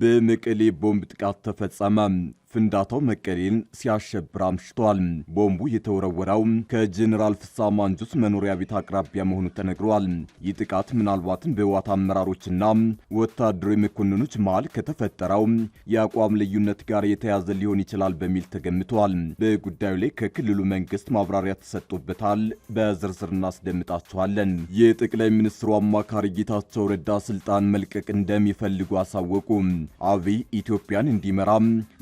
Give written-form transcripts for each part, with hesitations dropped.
በመቀሌ ቦምብ ጥቃት ተፈጸመ። ፍንዳታው መቀሌን ሲያሸብር አምሽቷል። ቦምቡ የተወረወረው ከጀነራል ፍስሐ ማንጁስ መኖሪያ ቤት አቅራቢያ መሆኑ ተነግሯል። ይህ ጥቃት ምናልባትም በህወሓት አመራሮችና ወታደራዊ መኮንኖች መሃል ከተፈጠረው የአቋም ልዩነት ጋር የተያዘ ሊሆን ይችላል በሚል ተገምቷል። በጉዳዩ ላይ ከክልሉ መንግስት ማብራሪያ ተሰጥቶበታል። በዝርዝር እናስደምጣቸዋለን። የጠቅላይ ሚኒስትሩ አማካሪ ጌታቸው ረዳ ስልጣን መልቀቅ እንደሚፈልጉ አሳወቁ። አብይ ኢትዮጵያን እንዲመራ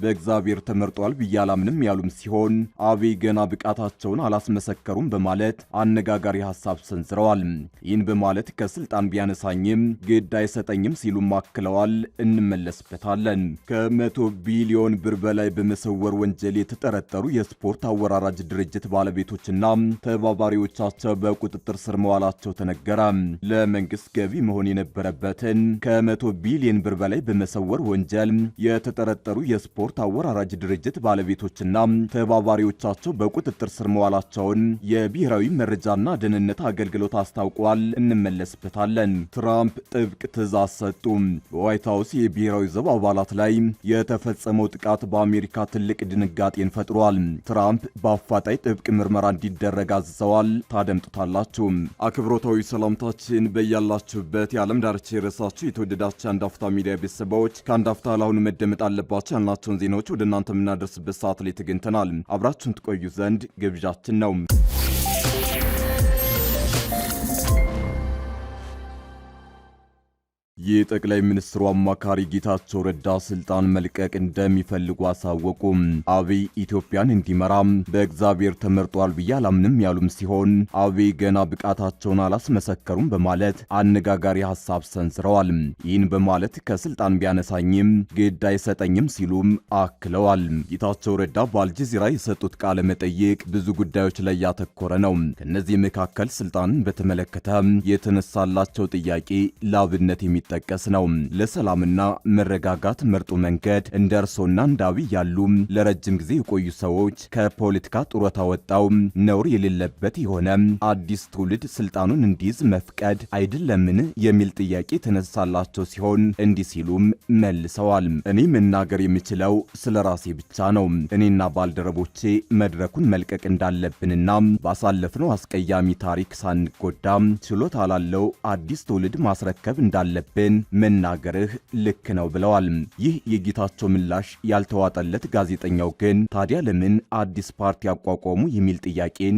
በእግዚአብሔር ተመርጧል ብዬ አላምንም ያሉም ሲሆን አብይ ገና ብቃታቸውን አላስመሰከሩም በማለት አነጋጋሪ ሐሳብ ሰንዝረዋል። ይህን በማለት ከስልጣን ቢያነሳኝም ግድ አይሰጠኝም ሲሉም አክለዋል። እንመለስበታለን። ከ100 ቢሊዮን ብር በላይ በመሰወር ወንጀል የተጠረጠሩ የስፖርት አወራራጅ ድርጅት ባለቤቶችና ተባባሪዎቻቸው በቁጥጥር ስር መዋላቸው ተነገረ። ለመንግስት ገቢ መሆን የነበረበትን ከ100 ቢሊዮን ብር በላይ በመሰወር ወንጀል የተጠረጠሩ የስፖርት አወራራጅ ድርጅት ባለቤቶችና ተባባሪዎቻቸው በቁጥጥር ስር መዋላቸውን የብሔራዊ መረጃና ደህንነት አገልግሎት አስታውቋል። እንመለስበታለን። ትራምፕ ጥብቅ ትዕዛዝ ሰጡ። በዋይት ሃውስ የብሔራዊ ዘብ አባላት ላይ የተፈጸመው ጥቃት በአሜሪካ ትልቅ ድንጋጤን ፈጥሯል። ትራምፕ በአፋጣኝ ጥብቅ ምርመራ እንዲደረግ አዝዘዋል። ታደምጡታላችሁ። አክብሮታዊ ሰላምታችን በያላችሁበት የዓለም ዳርቻ የረሳችሁ የተወደዳችሁ አንድ አፍታ ሚዲያ ቤተሰቦች ከአንድ አፍታ ለአሁኑ መደመጥ አለባቸው ያልናቸውን ዜናዎች ወደ እናንተ የምናደርስበት ሰዓት ላይ ተገኝተናል። አብራችሁን ትቆዩ ዘንድ ግብዣችን ነው። የጠቅላይ ሚኒስትሩ አማካሪ ጌታቸው ረዳ ስልጣን መልቀቅ እንደሚፈልጉ አሳወቁ። አብይ ኢትዮጵያን እንዲመራ በእግዚአብሔር ተመርጧል ብዬ አላምንም ያሉም ሲሆን አብይ ገና ብቃታቸውን አላስመሰከሩም በማለት አነጋጋሪ ሐሳብ ሰንዝረዋል። ይህን በማለት ከስልጣን ቢያነሳኝም ግድ አይሰጠኝም ሲሉም አክለዋል። ጌታቸው ረዳ በአልጀዚራ የሰጡት ቃለ መጠይቅ ብዙ ጉዳዮች ላይ ያተኮረ ነው። ከነዚህ መካከል ስልጣንን በተመለከተ የተነሳላቸው ጥያቄ ለአብነት ጠቀስ ነው። ለሰላምና መረጋጋት ምርጡ መንገድ እንደ እርሶና እንደ አብይ ያሉ ለረጅም ጊዜ የቆዩ ሰዎች ከፖለቲካ ጡረታ ወጣው ነውር የሌለበት የሆነ አዲስ ትውልድ ስልጣኑን እንዲይዝ መፍቀድ አይደለምን የሚል ጥያቄ ተነሳላቸው ሲሆን እንዲህ ሲሉም መልሰዋል። እኔ መናገር የምችለው ስለ ራሴ ብቻ ነው። እኔና ባልደረቦቼ መድረኩን መልቀቅ እንዳለብንና ባሳለፍነው አስቀያሚ ታሪክ ሳንጎዳ ችሎታ ላለው አዲስ ትውልድ ማስረከብ እንዳለብን መናገርህ ልክ ነው ብለዋል። ይህ የጌታቸው ምላሽ ያልተዋጠለት ጋዜጠኛው ግን ታዲያ ለምን አዲስ ፓርቲ አቋቋሙ የሚል ጥያቄን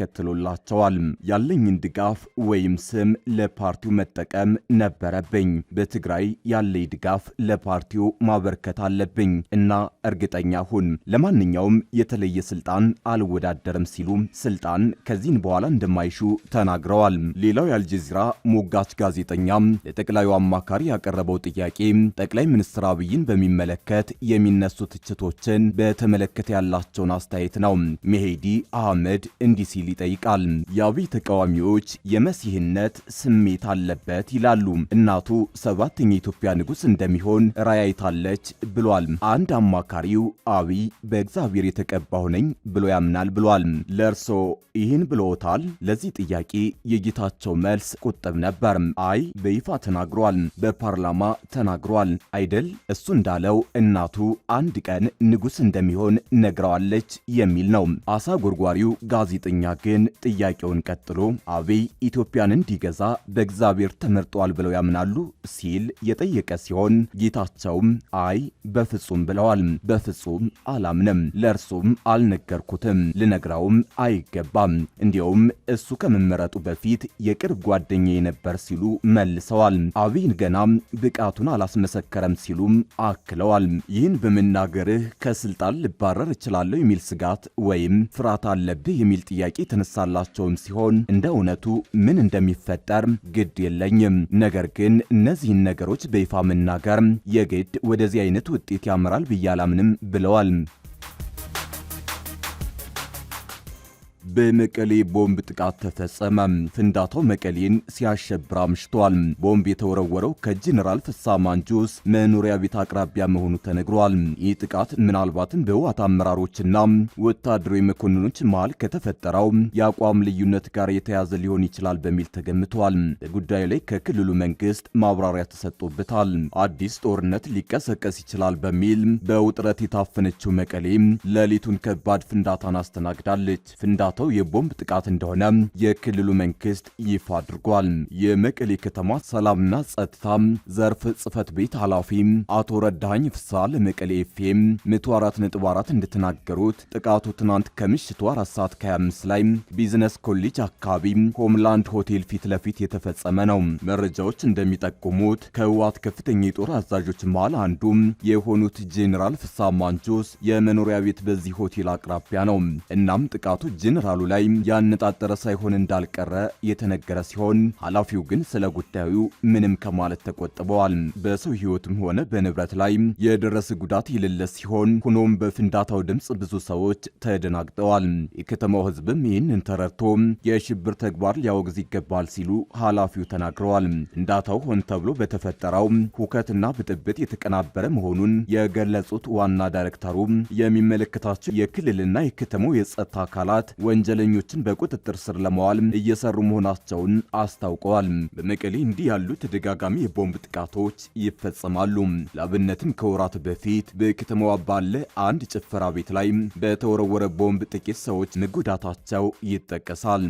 አስከትሎላቸዋል። ያለኝን ድጋፍ ወይም ስም ለፓርቲው መጠቀም ነበረብኝ። በትግራይ ያለኝ ድጋፍ ለፓርቲው ማበርከት አለብኝ እና እርግጠኛ ሁን፣ ለማንኛውም የተለየ ስልጣን አልወዳደርም ሲሉ ስልጣን ከዚህን በኋላ እንደማይሹ ተናግረዋል። ሌላው የአልጀዚራ ሞጋች ጋዜጠኛ ለጠቅላዩ አማካሪ ያቀረበው ጥያቄ ጠቅላይ ሚኒስትር አብይን በሚመለከት የሚነሱ ትችቶችን በተመለከተ ያላቸውን አስተያየት ነው። መሄዲ አህመድ እንዲህ ሲል ይጠይቃል። የአብይ ተቃዋሚዎች የመሲህነት ስሜት አለበት ይላሉ። እናቱ ሰባተኛ የኢትዮጵያ ንጉሥ እንደሚሆን ራዕይ አይታለች ብሏል። አንድ አማካሪው አብይ በእግዚአብሔር የተቀባሁ ነኝ ብሎ ያምናል ብሏል። ለእርሶ ይህን ብሎታል? ለዚህ ጥያቄ የጌታቸው መልስ ቁጥብ ነበር። አይ በይፋ ተናግሯል፣ በፓርላማ ተናግሯል አይደል? እሱ እንዳለው እናቱ አንድ ቀን ንጉሥ እንደሚሆን ነግረዋለች የሚል ነው። አሳ ጎርጓሪው ጋዜጠኛ ግን ጥያቄውን ቀጥሎ አብይ ኢትዮጵያን እንዲገዛ በእግዚአብሔር ተመርጧል ብለው ያምናሉ ሲል የጠየቀ ሲሆን ጌታቸውም አይ በፍጹም ብለዋል። በፍጹም አላምንም፣ ለእርሱም አልነገርኩትም፣ ልነግረውም አይገባም። እንዲያውም እሱ ከመመረጡ በፊት የቅርብ ጓደኛዬ ነበር ሲሉ መልሰዋል። አብይን ገና ብቃቱን አላስመሰከረም ሲሉም አክለዋል። ይህን በመናገርህ ከስልጣን ልባረር እችላለሁ የሚል ስጋት ወይም ፍርሃት አለብህ የሚል ጥያቄ ተነሳላቸውም ሲሆን እንደ እውነቱ ምን እንደሚፈጠር ግድ የለኝም፣ ነገር ግን እነዚህን ነገሮች በይፋ መናገር የግድ ወደዚህ አይነት ውጤት ያመራል ብዬ አላምንም ብለዋል። በመቀሌ ቦምብ ጥቃት ተፈጸመ። ፍንዳታው መቀሌን ሲያሸብር አምሽቷል። ቦምብ የተወረወረው ከጄኔራል ፍስሐ ማንጁስ መኖሪያ ቤት አቅራቢያ መሆኑ ተነግሯል። ይህ ጥቃት ምናልባትም በህወሓት አመራሮችና ወታደራዊ መኮንኖች መሃል ከተፈጠረው የአቋም ልዩነት ጋር የተያዘ ሊሆን ይችላል በሚል ተገምቷል። በጉዳዩ ላይ ከክልሉ መንግስት ማብራሪያ ተሰጥቶበታል። አዲስ ጦርነት ሊቀሰቀስ ይችላል በሚል በውጥረት የታፈነችው መቀሌ ሌሊቱን ከባድ ፍንዳታን አስተናግዳለች። ፍንዳታው የቦምብ ጥቃት እንደሆነ የክልሉ መንግስት ይፋ አድርጓል። የመቀሌ ከተማ ሰላምና ጸጥታ ዘርፍ ጽህፈት ቤት ኃላፊ አቶ ረዳኸኝ ፍስሐ ለመቀሌ ኤፍኤም 104.4 እንደተናገሩት ጥቃቱ ትናንት ከምሽቱ 4:25 ላይ ቢዝነስ ኮሌጅ አካባቢ ሆምላንድ ሆቴል ፊት ለፊት የተፈጸመ ነው። መረጃዎች እንደሚጠቁሙት ከህወሓት ከፍተኛ የጦር አዛዦች መሃል አንዱ የሆኑት ጄኔራል ፍስሐ ማንጁስ የመኖሪያ ቤት በዚህ ሆቴል አቅራቢያ ነው። እናም ጥቃቱ ጄኔራሉ ላይ ያነጣጠረ ሳይሆን እንዳልቀረ የተነገረ ሲሆን ኃላፊው ግን ስለ ጉዳዩ ምንም ከማለት ተቆጥበዋል። በሰው ህይወትም ሆነ በንብረት ላይ የደረሰ ጉዳት የሌለ ሲሆን ሆኖም በፍንዳታው ድምጽ ብዙ ሰዎች ተደናግጠዋል። የከተማው ህዝብም ይህንን ተረድቶ የሽብር ተግባር ሊያወግዝ ይገባል ሲሉ ኃላፊው ተናግረዋል። ፍንዳታው ሆን ተብሎ በተፈጠረው ሁከትና ብጥብጥ የተቀናበረ መሆኑን የገለጹት ዋና ዳይሬክተሩ የሚመለከታቸው የክልልና የከተማው የጸጥታ አካላት ወንጀለኞችን በቁጥጥር ስር ለማዋል እየሰሩ መሆናቸውን አስታውቀዋል። በመቀሌ እንዲህ ያሉ ተደጋጋሚ የቦምብ ጥቃቶች ይፈጸማሉ። ለአብነትም ከወራት በፊት በከተማዋ ባለ አንድ ጭፈራ ቤት ላይ በተወረወረ ቦምብ ጥቂት ሰዎች መጎዳታቸው ይጠቀሳል።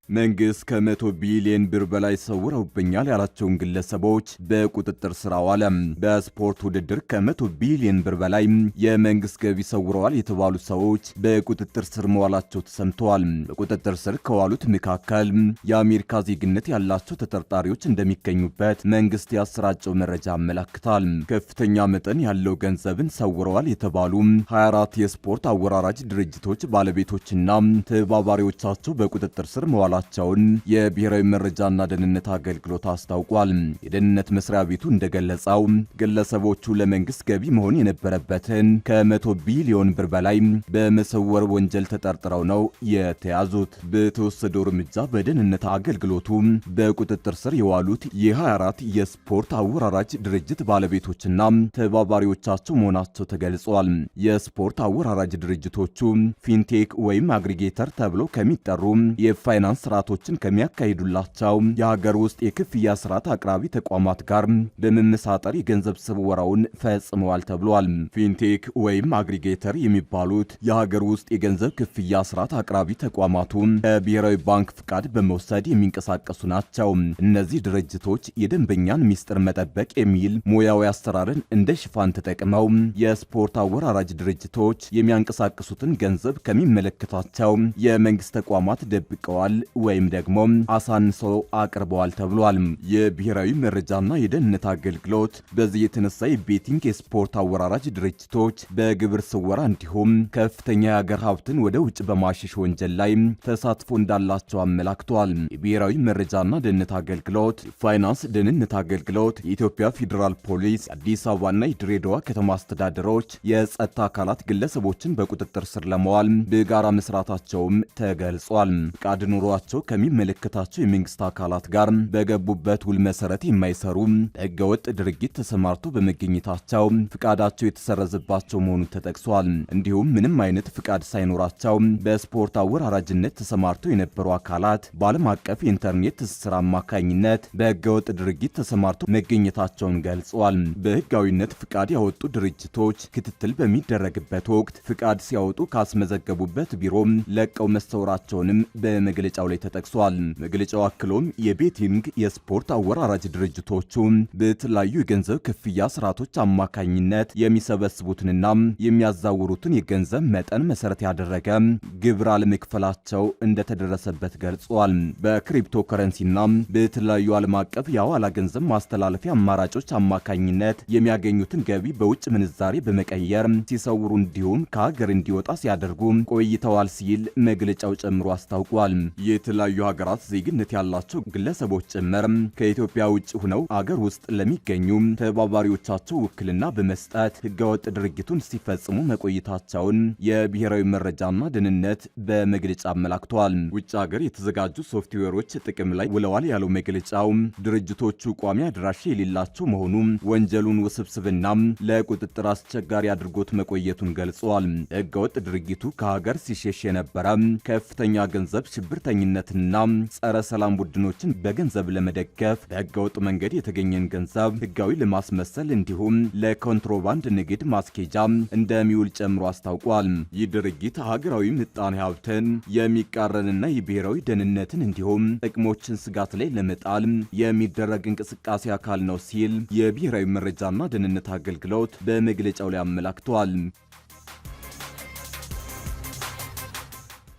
መንግስት ከ100 ቢሊዮን ብር በላይ ሰውረውብኛል ያላቸውን ግለሰቦች በቁጥጥር ስር አዋለ። በስፖርት ውድድር ከ100 ቢሊዮን ብር በላይ የመንግስት ገቢ ሰውረዋል የተባሉ ሰዎች በቁጥጥር ስር መዋላቸው ተሰምተዋል። በቁጥጥር ስር ከዋሉት መካከል የአሜሪካ ዜግነት ያላቸው ተጠርጣሪዎች እንደሚገኙበት መንግስት ያሰራጨው መረጃ አመላክታል። ከፍተኛ መጠን ያለው ገንዘብን ሰውረዋል የተባሉ 24 የስፖርት አወራራጅ ድርጅቶች ባለቤቶችና ተባባሪዎቻቸው በቁጥጥር ስር መዋላቸው ቸውን የብሔራዊ መረጃና ደህንነት አገልግሎት አስታውቋል። የደህንነት መስሪያ ቤቱ እንደገለጸው ግለሰቦቹ ለመንግስት ገቢ መሆን የነበረበትን ከ100 ቢሊዮን ብር በላይ በመሰወር ወንጀል ተጠርጥረው ነው የተያዙት። በተወሰደው እርምጃ በደህንነት አገልግሎቱ በቁጥጥር ስር የዋሉት የ24 የስፖርት አወራራጅ ድርጅት ባለቤቶችና ተባባሪዎቻቸው መሆናቸው ተገልጿል። የስፖርት አወራራጅ ድርጅቶቹ ፊንቴክ ወይም አግሪጌተር ተብለው ከሚጠሩ የፋይናንስ ስርዓቶችን ከሚያካሂዱላቸው የሀገር ውስጥ የክፍያ ስርዓት አቅራቢ ተቋማት ጋር በመመሳጠር የገንዘብ ስወራውን ፈጽመዋል ተብሏል። ፊንቴክ ወይም አግሪጌተር የሚባሉት የሀገር ውስጥ የገንዘብ ክፍያ ስርዓት አቅራቢ ተቋማቱ ከብሔራዊ ባንክ ፍቃድ በመውሰድ የሚንቀሳቀሱ ናቸው። እነዚህ ድርጅቶች የደንበኛን ሚስጥር መጠበቅ የሚል ሙያዊ አሰራርን እንደ ሽፋን ተጠቅመው የስፖርት አወራራጅ ድርጅቶች የሚያንቀሳቅሱትን ገንዘብ ከሚመለከታቸው የመንግስት ተቋማት ደብቀዋል ወይም ደግሞ አሳንሰው አቅርበዋል ተብሏል። የብሔራዊ መረጃና የደህንነት አገልግሎት በዚህ የተነሳ የቤቲንግ የስፖርት አወራራጅ ድርጅቶች በግብር ስወራ እንዲሁም ከፍተኛ የሀገር ሀብትን ወደ ውጭ በማሸሽ ወንጀል ላይ ተሳትፎ እንዳላቸው አመላክቷል። የብሔራዊ መረጃና ደህንነት አገልግሎት፣ የፋይናንስ ደህንነት አገልግሎት፣ የኢትዮጵያ ፌዴራል ፖሊስ፣ የአዲስ አበባና የድሬዳዋ ከተማ አስተዳደሮች የጸጥታ አካላት ግለሰቦችን በቁጥጥር ስር ለማዋል በጋራ መስራታቸውም ተገልጿል። ፍቃድ ኑሯቸው ከሚመለከታቸው የመንግስት አካላት ጋር በገቡበት ውል መሰረት የማይሰሩ በህገወጥ ድርጊት ተሰማርተው በመገኘታቸው ፍቃዳቸው የተሰረዘባቸው መሆኑ ተጠቅሷል። እንዲሁም ምንም አይነት ፍቃድ ሳይኖራቸው በስፖርት አወራራጅነት ተሰማርተው የነበሩ አካላት በዓለም አቀፍ የኢንተርኔት ትስስር አማካኝነት በህገወጥ ድርጊት ተሰማርተው መገኘታቸውን ገልጿል። በህጋዊነት ፍቃድ ያወጡ ድርጅቶች ክትትል በሚደረግበት ወቅት ፍቃድ ሲያወጡ ካስመዘገቡበት ቢሮ ለቀው መሰወራቸውንም በመግለጫው ላይ ተጠቅሷል። መግለጫው አክሎም የቤቲንግ የስፖርት አወራራጅ ድርጅቶቹ በተለያዩ የገንዘብ ክፍያ ስርዓቶች አማካኝነት የሚሰበስቡትንና የሚያዛውሩትን የገንዘብ መጠን መሰረት ያደረገ ግብር አለመክፈላቸው እንደተደረሰበት ገልጿል። በክሪፕቶ ከረንሲና በተለያዩ ዓለም አቀፍ የሐዋላ ገንዘብ ማስተላለፊያ አማራጮች አማካኝነት የሚያገኙትን ገቢ በውጭ ምንዛሬ በመቀየር ሲሰውሩ እንዲሁም ከሀገር እንዲወጣ ሲያደርጉ ቆይተዋል ሲል መግለጫው ጨምሮ አስታውቋል። የተለያዩ ሀገራት ዜግነት ያላቸው ግለሰቦች ጭምር ከኢትዮጵያ ውጭ ሆነው አገር ውስጥ ለሚገኙ ተባባሪዎቻቸው ውክልና በመስጠት ህገወጥ ድርጊቱን ሲፈጽሙ መቆየታቸውን የብሔራዊ መረጃና ደህንነት በመግለጫ አመላክቷል። ውጭ ሀገር የተዘጋጁ ሶፍትዌሮች ጥቅም ላይ ውለዋል ያለው መግለጫው ድርጅቶቹ ቋሚ አድራሻ የሌላቸው መሆኑ ወንጀሉን ውስብስብና ለቁጥጥር አስቸጋሪ አድርጎት መቆየቱን ገልጿል። ህገወጥ ድርጊቱ ከሀገር ሲሸሽ የነበረ ከፍተኛ ገንዘብ ሽብርተኝነትና ጸረ ሰላም ቡድኖችን በገንዘብ ለመደገፍ በህገወጥ መንገድ የተገኘን ገንዘብ ህጋዊ ለማስመሰል እንዲሁም ለኮንትሮባንድ ንግድ ማስኬጃ እንደሚውል ጨምሮ አስታውቋል። ይህ ድርጊት ሀገራዊ ምጣኔ ሀብትን የሚቃረንና የብሔራዊ ደህንነትን እንዲሁም ጥቅሞችን ስጋት ላይ ለመጣል የሚደረግ እንቅስቃሴ አካል ነው ሲል የብሔራዊ መረጃና ደህንነት አገልግሎት በመግለጫው ላይ አመላክቷል።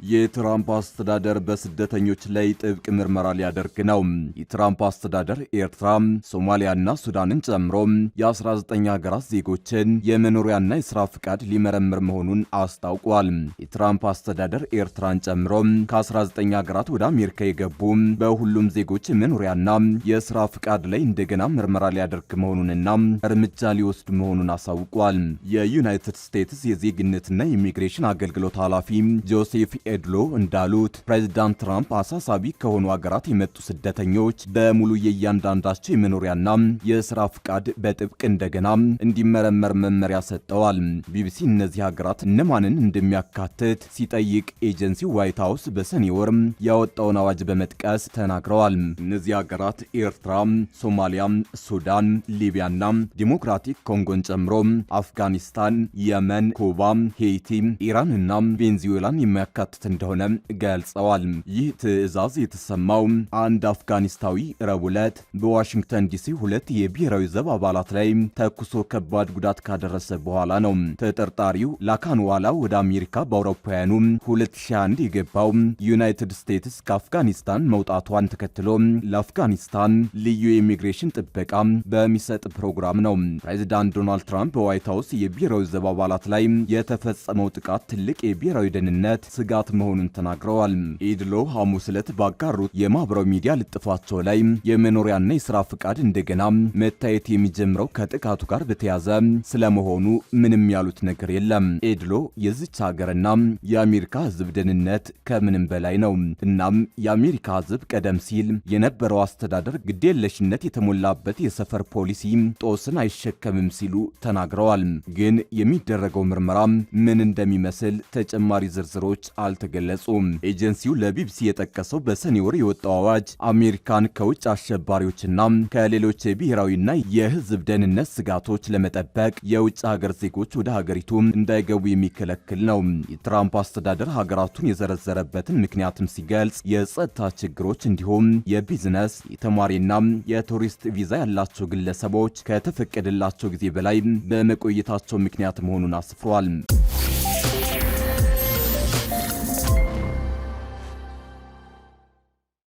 የትራምፕ አስተዳደር በስደተኞች ላይ ጥብቅ ምርመራ ሊያደርግ ነው። የትራምፕ አስተዳደር ኤርትራ፣ ሶማሊያና ሱዳንን ጨምሮ የ19 ሀገራት ዜጎችን የመኖሪያና የሥራ ፍቃድ ሊመረምር መሆኑን አስታውቋል። የትራምፕ አስተዳደር ኤርትራን ጨምሮ ከ19 ሀገራት ወደ አሜሪካ የገቡ በሁሉም ዜጎች የመኖሪያና የሥራ ፍቃድ ላይ እንደገና ምርመራ ሊያደርግ መሆኑንና እርምጃ ሊወስድ መሆኑን አሳውቋል። የዩናይትድ ስቴትስ የዜግነትና ኢሚግሬሽን አገልግሎት ኃላፊ ጆሴፍ ኤድሎ እንዳሉት ፕሬዚዳንት ትራምፕ አሳሳቢ ከሆኑ ሀገራት የመጡ ስደተኞች በሙሉ የእያንዳንዳቸው የመኖሪያና የሥራ ፍቃድ በጥብቅ እንደገና እንዲመረመር መመሪያ ሰጠዋል። ቢቢሲ እነዚህ ሀገራት እነማንን እንደሚያካትት ሲጠይቅ ኤጀንሲው ዋይት ሀውስ በሰኔ ወር ያወጣውን አዋጅ በመጥቀስ ተናግረዋል። እነዚህ ሀገራት ኤርትራ፣ ሶማሊያ፣ ሱዳን፣ ሊቢያና ዲሞክራቲክ ኮንጎን ጨምሮ አፍጋኒስታን፣ የመን፣ ኩባ፣ ሄይቲ፣ ኢራን እና ቬንዙዌላን የሚያካትት እንደሆነ ገልጸዋል። ይህ ትዕዛዝ የተሰማው አንድ አፍጋኒስታዊ ረቡዕ ዕለት በዋሽንግተን ዲሲ ሁለት የብሔራዊ ዘብ አባላት ላይ ተኩሶ ከባድ ጉዳት ካደረሰ በኋላ ነው። ተጠርጣሪው ላካንዋላ ወደ አሜሪካ በአውሮፓውያኑ 2001 የገባው ዩናይትድ ስቴትስ ከአፍጋኒስታን መውጣቷን ተከትሎ ለአፍጋኒስታን ልዩ የኢሚግሬሽን ጥበቃ በሚሰጥ ፕሮግራም ነው። ፕሬዚዳንት ዶናልድ ትራምፕ በዋይት ሀውስ የብሔራዊ ዘብ አባላት ላይ የተፈጸመው ጥቃት ትልቅ የብሔራዊ ደህንነት ስጋት መሆኑን ተናግረዋል። ኢድሎ ሐሙስ ዕለት ባጋሩት የማህበራዊ ሚዲያ ልጥፋቸው ላይ የመኖሪያና የሥራ ፍቃድ እንደገና መታየት የሚጀምረው ከጥቃቱ ጋር በተያያዘ ስለመሆኑ ምንም ያሉት ነገር የለም። ኢድሎ የዚች ሀገርና የአሜሪካ ሕዝብ ደህንነት ከምንም በላይ ነው። እናም የአሜሪካ ሕዝብ ቀደም ሲል የነበረው አስተዳደር ግዴለሽነት የተሞላበት የሰፈር ፖሊሲ ጦስን አይሸከምም ሲሉ ተናግረዋል። ግን የሚደረገው ምርመራ ምን እንደሚመስል ተጨማሪ ዝርዝሮች አልተገለጹም። ኤጀንሲው ለቢቢሲ የጠቀሰው በሰኔ ወር የወጣው አዋጅ አሜሪካን ከውጭ አሸባሪዎችና ከሌሎች የብሔራዊና የሕዝብ ደህንነት ስጋቶች ለመጠበቅ የውጭ ሀገር ዜጎች ወደ ሀገሪቱ እንዳይገቡ የሚከለክል ነው። የትራምፕ አስተዳደር ሀገራቱን የዘረዘረበትን ምክንያትም ሲገልጽ የጸጥታ ችግሮች እንዲሁም የቢዝነስ የተማሪና የቱሪስት ቪዛ ያላቸው ግለሰቦች ከተፈቀደላቸው ጊዜ በላይ በመቆየታቸው ምክንያት መሆኑን አስፍሯል።